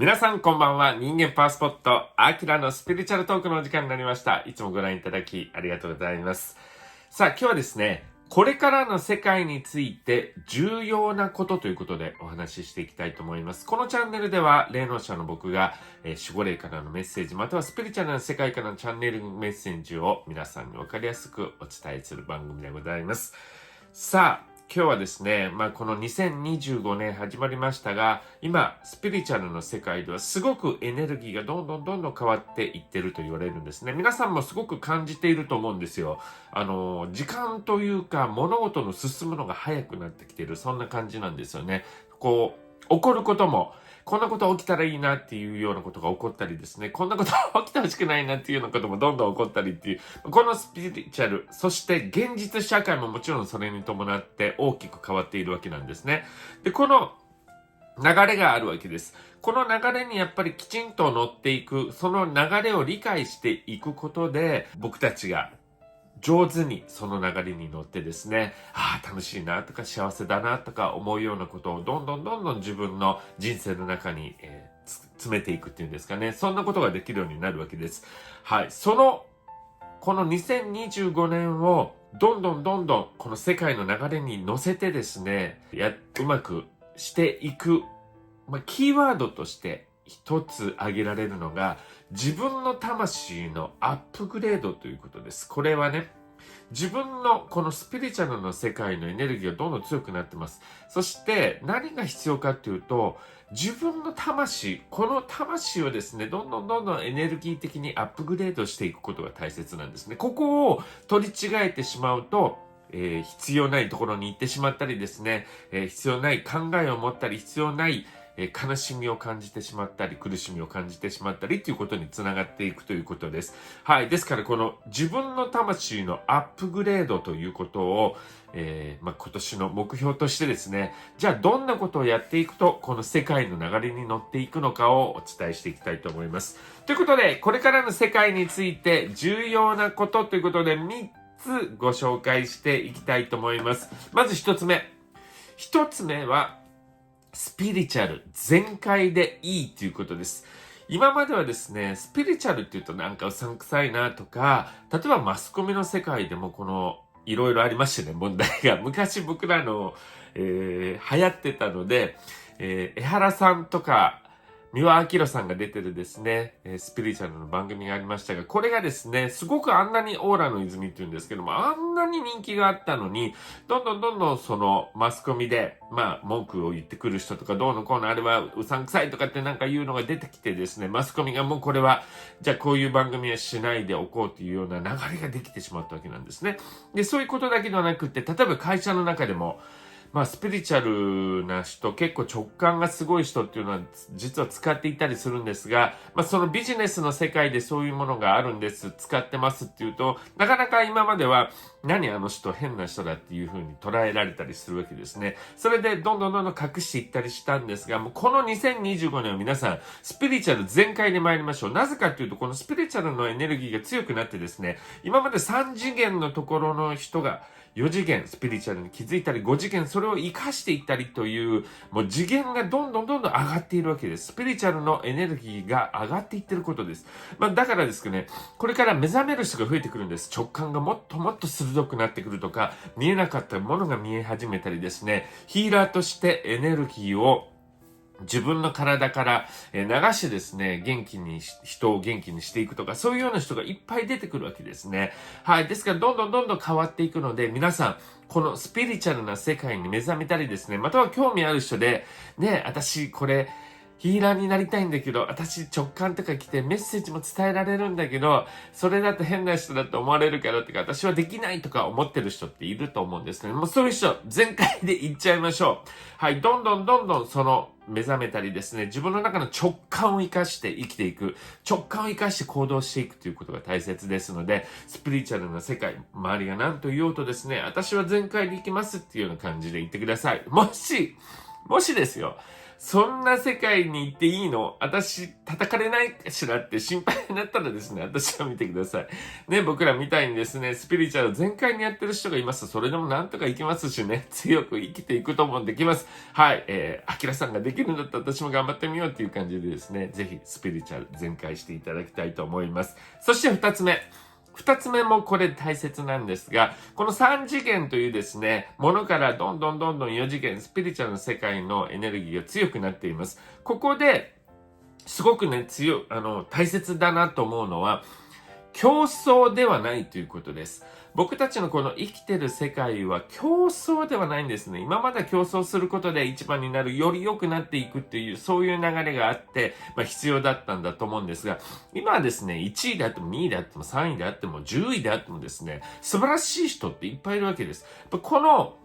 皆さんこんばんは。人間パワースポット、アキラのスピリチュアルトークのお時間になりました。いつもご覧いただきありがとうございます。さあ、今日はですね、これからの世界について重要なことということでお話ししていきたいと思います。このチャンネルでは、霊能者の僕が、守護霊からのメッセージ、またはスピリチュアルな世界からのチャンネルメッセージを皆さんにわかりやすくお伝えする番組でございます。さあ、今日はですね、この2025年始まりましたが、今、スピリチュアルの世界ではすごくエネルギーがどんどん変わっていってると言われるんですね。皆さんもすごく感じていると思うんですよ。時間というか物事の進むのが早くなってきている、そんな感じなんですよね。起こることも、こんなこと起きたらいいなっていうようなことが起こったりですね、こんなこと起きてほしくないなっていうようなこともどんどん起こったりっていう、このスピリチュアル、そして現実社会ももちろんそれに伴って大きく変わっているわけなんですね。で、この流れがあるわけです。この流れにやっぱりきちんと乗っていく、その流れを理解していくことで、僕たちが上手にその流れに乗ってですね、楽しいなとか幸せだなとか思うようなことをどんどん自分の人生の中に、詰めていくっていうんですかね。そんなことができるようになるわけです。はい。この2025年をどんどんこの世界の流れに乗せてですね、うまくしていく、キーワードとして一つ挙げられるのが、自分の魂のアップグレードということです。これはね、自分のこのスピリチュアルの世界のエネルギーがどんどん強くなってます。そして何が必要かっていうと、自分の魂、この魂をですね、どんどんエネルギー的にアップグレードしていくことが大切なんですね。ここを取り違えてしまうと、必要ないところに行ってしまったりですね、必要ない考えを持ったり、必要ない悲しみを感じてしまったり、苦しみを感じてしまったりということにつながっていくということです。はい。ですからこの自分の魂のアップグレードということを、今年の目標としてですね、じゃあどんなことをやっていくとこの世界の流れに乗っていくのかをお伝えしていきたいと思います。ということで、これからの世界について重要なことということで3つご紹介していきたいと思います。まず1つ目。1つ目は、スピリチュアル全開でいいということです。今まではですね、スピリチュアルって言うとなんかうさんくさいなとか、例えばマスコミの世界でもいろいろありましてね、問題が。昔僕らの、流行ってたので、江原さんとか、三輪明宏さんが出てるですね、スピリチュアルの番組がありましたが、これがですね、すごくあんなにオーラの泉って言うんですけども、あんなに人気があったのに、どんどんそのマスコミで、文句を言ってくる人とか、どうのこうのあれはうさんくさいとかってなんか言うのが出てきてですね、マスコミがもうこれは、じゃあこういう番組はしないでおこうというような流れができてしまったわけなんですね。で、そういうことだけではなくて、例えば会社の中でも、スピリチュアルな人、結構直感がすごい人っていうのは実は使っていたりするんですが、そのビジネスの世界でそういうものがあるんです、使ってますっていうと、なかなか今までは、何あの人変な人だっていう風に捉えられたりするわけですね。それでどんどん隠していったりしたんですが、もうこの2025年は皆さん、スピリチュアル全開で参りましょう。なぜかっていうと、このスピリチュアルのエネルギーが強くなってですね、今まで3次元のところの人が、4次元スピリチュアルに気づいたり、5次元それを活かしていったりという、もう次元がどんどん上がっているわけです。スピリチュアルのエネルギーが上がっていってることです。だからですね、これから目覚める人が増えてくるんです。直感がもっと鋭くなってくるとか、見えなかったものが見え始めたりですね、ヒーラーとしてエネルギーを自分の体から流してですね、人を元気にしていくとか、そういうような人がいっぱい出てくるわけですね。はい。ですから、どんどん変わっていくので、皆さん、このスピリチュアルな世界に目覚めたりですね、または興味ある人で、私、ヒーラーになりたいんだけど、私直感とか来てメッセージも伝えられるんだけど、それだと変な人だと思われるからとか、私はできないとか思ってる人っていると思うんですね。もうそういう人、全開でいっちゃいましょう。はい、どんどんその目覚めたりですね、自分の中の直感を生かして生きていく、直感を生かして行動していくということが大切ですので、スピリチュアルな世界、周りが何と言おうとですね、私は全開で行きますっていうような感じで言ってください。もしですよ、そんな世界に行っていいの？私叩かれないかしらって心配になったらですね、私は見てください。ね、僕らみたいにですね、スピリチュアル全開にやってる人がいます。それでもなんとかいきますしね、強く生きていくともできます。はい、アキラさんができるんだったら私も頑張ってみようっていう感じでですね、ぜひスピリチュアル全開していただきたいと思います。そして二つ目。二つ目もこれ大切なんですが、この三次元というですね、ものからどんどん四次元、スピリチュアルの世界のエネルギーが強くなっています。ここで、すごくね、大切だなと思うのは、競争ではないということです。僕たちのこの生きてる世界は競争ではないんですね。今まで競争することで一番になる、より良くなっていくっていう、そういう流れがあって、必要だったんだと思うんですが、今はですね、1位であっても2位であっても3位であっても10位であってもですね、素晴らしい人っていっぱいいるわけです。この、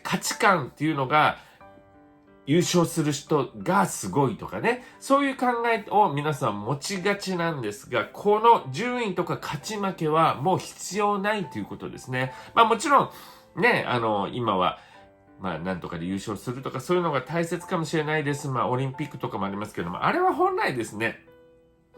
価値観っていうのが、優勝する人がすごいとかね、そういう考えを皆さん持ちがちなんですが、この順位とか勝ち負けはもう必要ないということですね。もちろん、ね、今は、なんとかで優勝するとかそういうのが大切かもしれないです。オリンピックとかもありますけども、あれは本来ですね、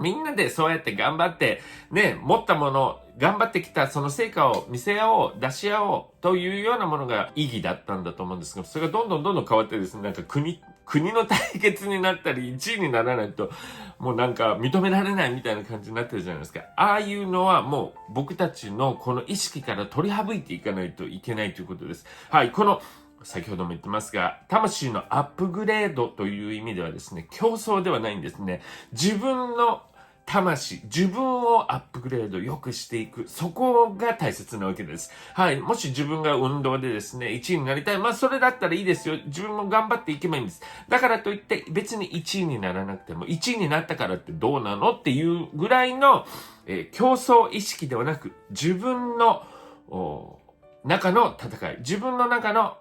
みんなでそうやって頑張って、ね、持ったもの、頑張ってきたその成果を見せ合おう、出し合おうというようなものが意義だったんだと思うんですが、それがどんどん変わってですね、なんか国の対決になったり、1位にならないと、もうなんか認められないみたいな感じになってるじゃないですか。ああいうのはもう僕たちのこの意識から取り省いていかないといけないということです。はい、先ほども言ってますが、魂のアップグレードという意味ではですね、競争ではないんですね。自分の魂、自分をアップグレード良くしていく。そこが大切なわけです。はい。もし自分が運動でですね、1位になりたい。それだったらいいですよ。自分も頑張っていけばいいんです。だからといって別に1位にならなくても、1位になったからってどうなのっていうぐらいの、競争意識ではなく、自分の中の戦い、自分の中の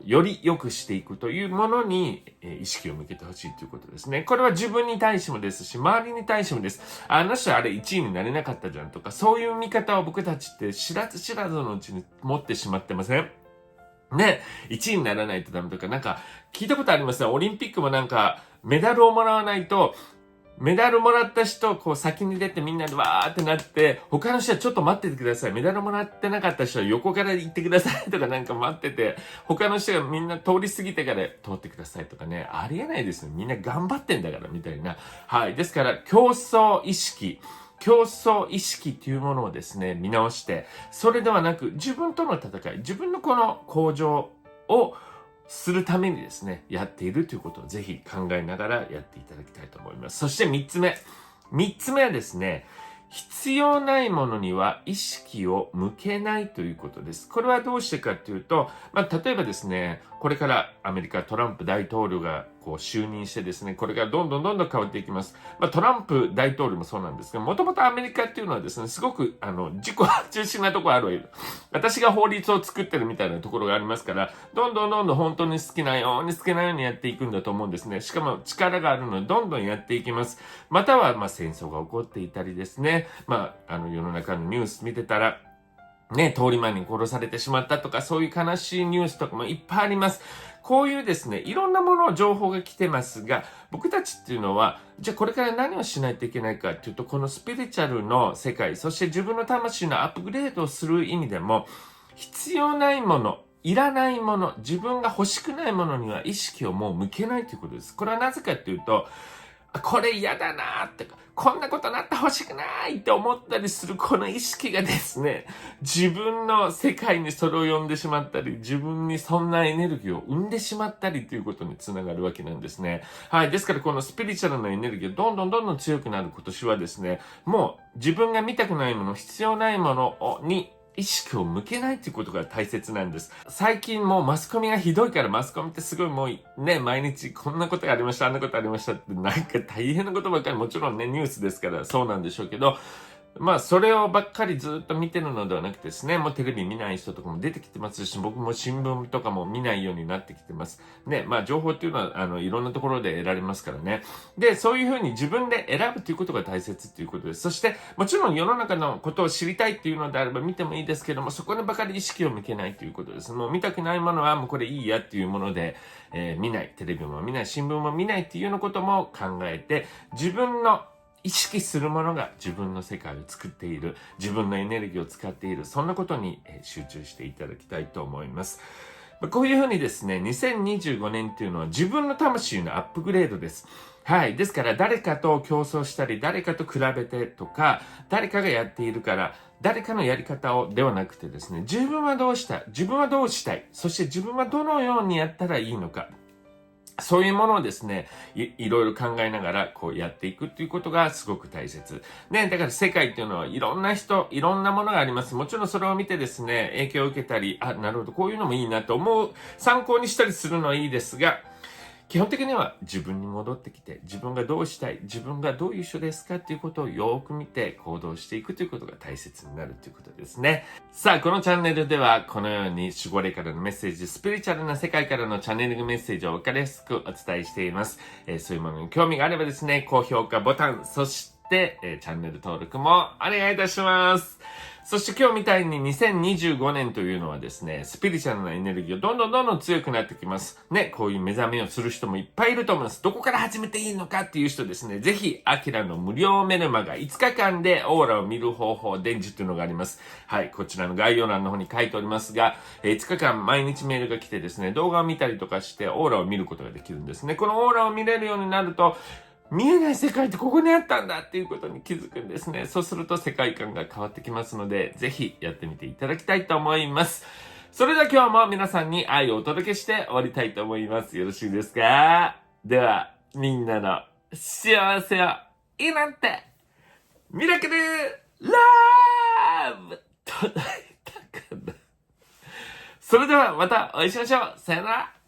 より良くしていくというものに意識を向けてほしいということですね。これは自分に対してもですし、周りに対してもです。あの人あれ1位になれなかったじゃんとか、そういう見方を僕たちって知らず知らずのうちに持ってしまってません？ね、1位にならないとダメとか、なんか聞いたことありますね。オリンピックもなんかメダルをもらわないと、メダルもらった人、先に出てみんなでわーってなって、他の人はちょっと待っててください。メダルもらってなかった人は横から行ってくださいとかなんか待ってて、他の人がみんな通り過ぎてから通ってくださいとかね、ありえないですよ。みんな頑張ってんだからみたいな。はい。ですから、競争意識っていうものをですね、見直して、それではなく自分との戦い、自分のこの向上をするためにですね、やっているということをぜひ考えながらやっていただきたいと思います。そして3つ目。3つ目はですね、必要ないものには意識を向けないということです。これはどうしてかっていうと、例えばですね、これからアメリカトランプ大統領が就任してですね、これからどんどん変わっていきます。トランプ大統領もそうなんですが、もともとアメリカっていうのはですね、すごく自己中心なところあるわけです。私が法律を作ってるみたいなところがありますから、どんどん本当に好きなようにやっていくんだと思うんですね。しかも力があるのでどんどんやっていきます。または戦争が起こっていたりですね、世の中のニュース見てたら、ね、通り魔に殺されてしまったとか、そういう悲しいニュースとかもいっぱいあります。こういうですね、いろんなもの、情報が来てますが、僕たちっていうのは、じゃあこれから何をしないといけないかっていうと、このスピリチュアルの世界、そして自分の魂のアップグレードをする意味でも、必要ないもの、いらないもの、自分が欲しくないものには意識をもう向けないということです。これはなぜかっていうと、これ嫌だなーって、こんなことなってほしくないって思ったりするこの意識がですね、自分の世界にそれを呼んでしまったり、自分にそんなエネルギーを生んでしまったりということにつながるわけなんですね。はい。ですからこのスピリチュアルなエネルギーがどんどん強くなる今年はですね、もう自分が見たくないもの、必要ないものに意識を向けないということが大切なんです。最近もうマスコミがひどいから、マスコミってすごいもうね、毎日こんなことがありました、あんなことありましたってなんか大変なことばっかり、もちろんね、ニュースですからそうなんでしょうけど、まあ、それをばっかりずっと見てるのではなくてですね、もうテレビ見ない人とかも出てきてますし、僕も新聞とかも見ないようになってきてます。ね、まあ、情報っていうのは、いろんなところで得られますからね。で、そういうふうに自分で選ぶということが大切っていうことです。そして、もちろん世の中のことを知りたいっていうのであれば見てもいいですけども、そこにばかり意識を向けないということです。もう見たくないものはもうこれいいやっていうもので、見ない。テレビも見ない。新聞も見ないっていうようなことも考えて、自分の意識するものが自分の世界を作っている、自分のエネルギーを使っている、そんなことに集中していただきたいと思います。こういうふうにですね、2025年っていうのは自分の魂のアップグレードです。はい。ですから誰かと競争したり、誰かと比べてとか、誰かがやっているから、誰かのやり方をではなくてですね、自分はどうしたい、自分はどうしたい、そして自分はどのようにやったらいいのか。そういうものをですね、いろいろ考えながらこうやっていくっていうことがすごく大切。ね、だから世界っていうのはいろんな人、いろんなものがあります。もちろんそれを見てですね、影響を受けたり、あ、なるほど、こういうのもいいなと思う、参考にしたりするのはいいですが、基本的には自分に戻ってきて、自分がどうしたい、自分がどういう人ですかっていうことをよーく見て行動していくということが大切になるということですね。さあ、このチャンネルではこのように守護霊からのメッセージ、スピリチュアルな世界からのチャネリングメッセージを分かりやすくお伝えしています。そういうものに興味があればですね、高評価ボタン、そしてチャンネル登録もお願いいたします。そして今日みたいに2025年というのはですね、スピリチュアルなエネルギーをどんどん強くなってきます。ね、こういう目覚めをする人もいっぱいいると思います。どこから始めていいのかっていう人ですね、ぜひ、アキラの無料メルマガ5日間でオーラを見る方法伝授というのがあります。はい、こちらの概要欄の方に書いておりますが、5日間毎日メールが来てですね、動画を見たりとかしてオーラを見ることができるんですね。このオーラを見れるようになると、見えない世界ってここにあったんだっていうことに気づくんですね。そうすると世界観が変わってきますので、ぜひやってみていただきたいと思います。それでは今日も皆さんに愛をお届けして終わりたいと思います。よろしいですか？では、みんなの幸せを祈って、ミラクルラブ届いたかな。それではまたお会いしましょう。さよなら。